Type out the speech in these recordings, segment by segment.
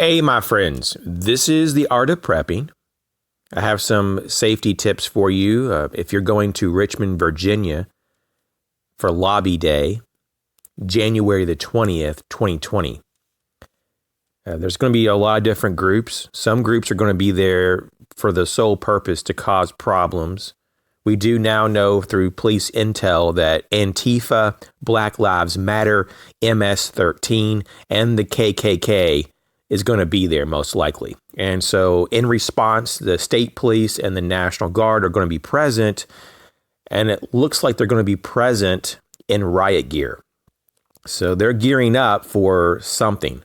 Hey, my friends, this is the Art of Prepping. I have some safety tips for you if you're going to Richmond, Virginia for Lobby Day, January the 20th, 2020. There's going to be a lot of different groups. Some groups are going to be there for the sole purpose to cause problems. We do now know through police intel that Antifa, Black Lives Matter, MS-13, and the KKK is going to be there most likely. And so in response, the state police and the National Guard are going to be present, and it looks like they're going to be present in riot gear. So they're gearing up for something.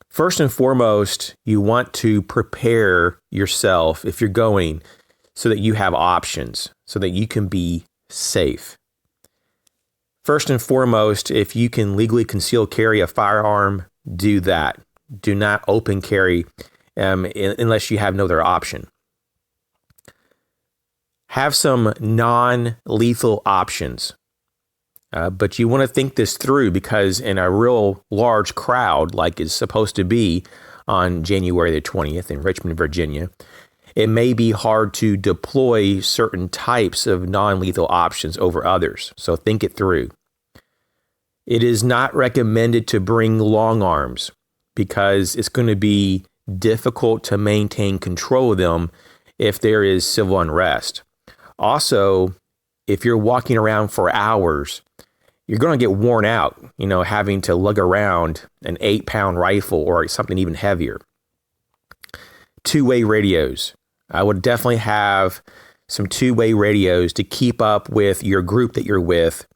First and foremost, you want to prepare yourself if you're going so that you have options, so that you can be safe. First and foremost, if you can legally conceal carry a firearm, do that. Do not open carry unless you have no other option. Have some non-lethal options. But you want to think this through, because in a real large crowd, like it's supposed to be on January the 20th in Richmond, Virginia, it may be hard to deploy certain types of non-lethal options over others. So think it through. It is not recommended to bring long arms because it's going to be difficult to maintain control of them if there is civil unrest. Also, if you're walking around for hours, you're going to get worn out, having to lug around an 8-pound rifle or something even heavier. Two-way radios. I would definitely have some two-way radios to keep up with your group that you're with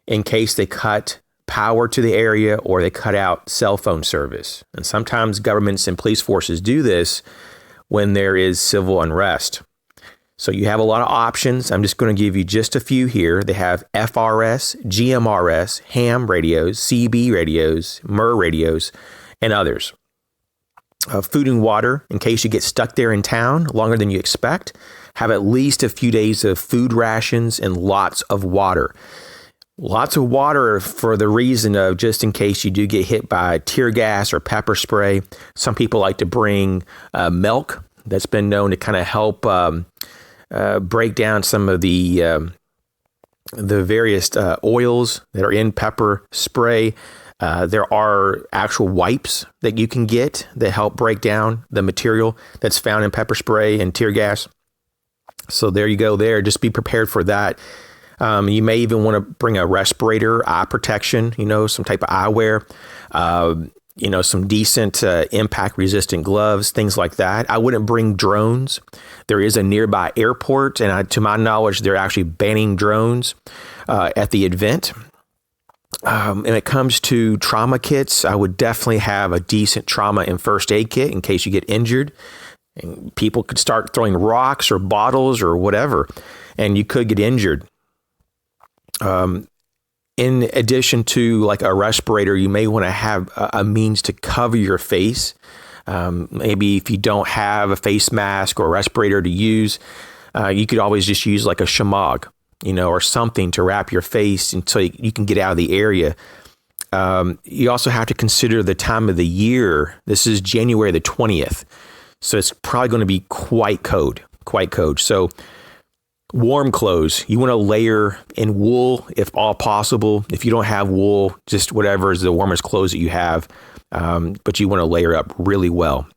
in case they cut power to the area or they cut out cell phone service. And sometimes governments and police forces do this when there is civil unrest. So you have a lot of options. I'm just going to give you just a few here. They have FRS, GMRS, ham radios, CB radios, MUR radios, and others. Food and water, in case you get stuck there in town longer than you expect. Have at least a few days of food rations and lots of water. Lots of water for the reason of just in case you do get hit by tear gas or pepper spray. Some people like to bring milk. That's been known to kind of help break down some of the various oils that are in pepper spray. There are actual wipes that you can get that help break down the material that's found in pepper spray and tear gas. So there you go there. Just be prepared for that. You may even want to bring a respirator, eye protection, some type of eyewear, some decent impact-resistant gloves, things like that. I wouldn't bring drones. There is a nearby airport, and to my knowledge, they're actually banning drones at the event. When it comes to trauma kits, I would definitely have a decent trauma and first aid kit in case you get injured. And people could start throwing rocks or bottles or whatever, and you could get injured. In addition to like a respirator, you may want to have a means to cover your face. Maybe if you don't have a face mask or a respirator to use, you could always just use like a shamag, or something to wrap your face until you can get out of the area. You also have to consider the time of the year. This is January the 20th. So it's probably going to be quite cold. So warm clothes, you want to layer in wool if all possible. If you don't have wool, just whatever is the warmest clothes that you have. But you want to layer up really well.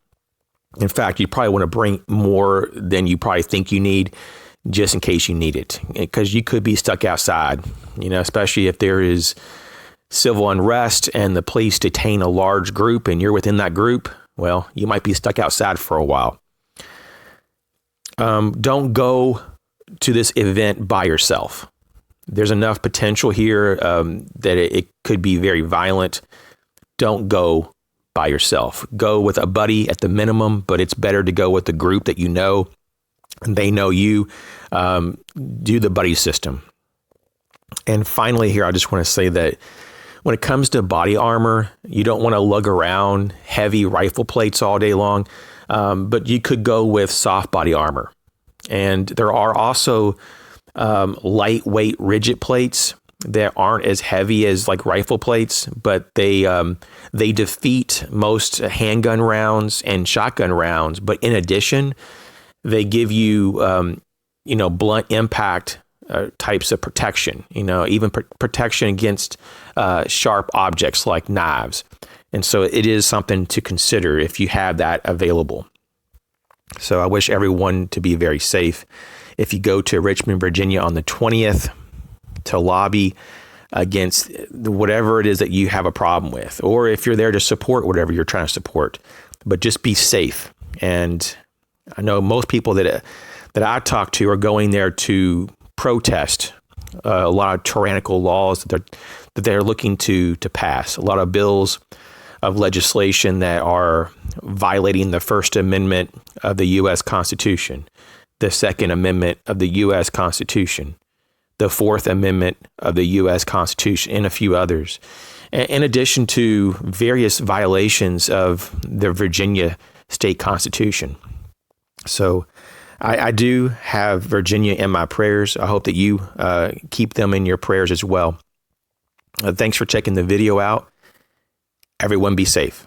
In fact, you probably want to bring more than you probably think you need just in case you need it. Because you could be stuck outside, especially if there is civil unrest and the police detain a large group and you're within that group. Well, you might be stuck outside for a while. Don't go to this event by yourself. There's enough potential here that it could be very violent. Don't go by yourself. Go with a buddy at the minimum, but it's better to go with a group that you know and they know you. Do the buddy system. And finally here, I just want to say that when it comes to body armor, you don't want to lug around heavy rifle plates all day long, but you could go with soft body armor. And there are also lightweight rigid plates that aren't as heavy as like rifle plates, but they defeat most handgun rounds and shotgun rounds. But in addition, they give you blunt impact types of protection. Even protection against sharp objects like knives. And so it is something to consider if you have that available. So I wish everyone to be very safe. If you go to Richmond, Virginia on the 20th to lobby against whatever it is that you have a problem with, or if you're there to support whatever you're trying to support, but just be safe. And I know most people that I talk to are going there to protest a lot of tyrannical laws that they're looking to pass, a lot of bills of legislation that are violating the First Amendment of the U.S. Constitution, the Second Amendment of the U.S. Constitution, the Fourth Amendment of the U.S. Constitution, and a few others, in addition to various violations of the Virginia state constitution. So I do have Virginia in my prayers. I hope that you keep them in your prayers as well. Thanks for checking the video out. Everyone be safe.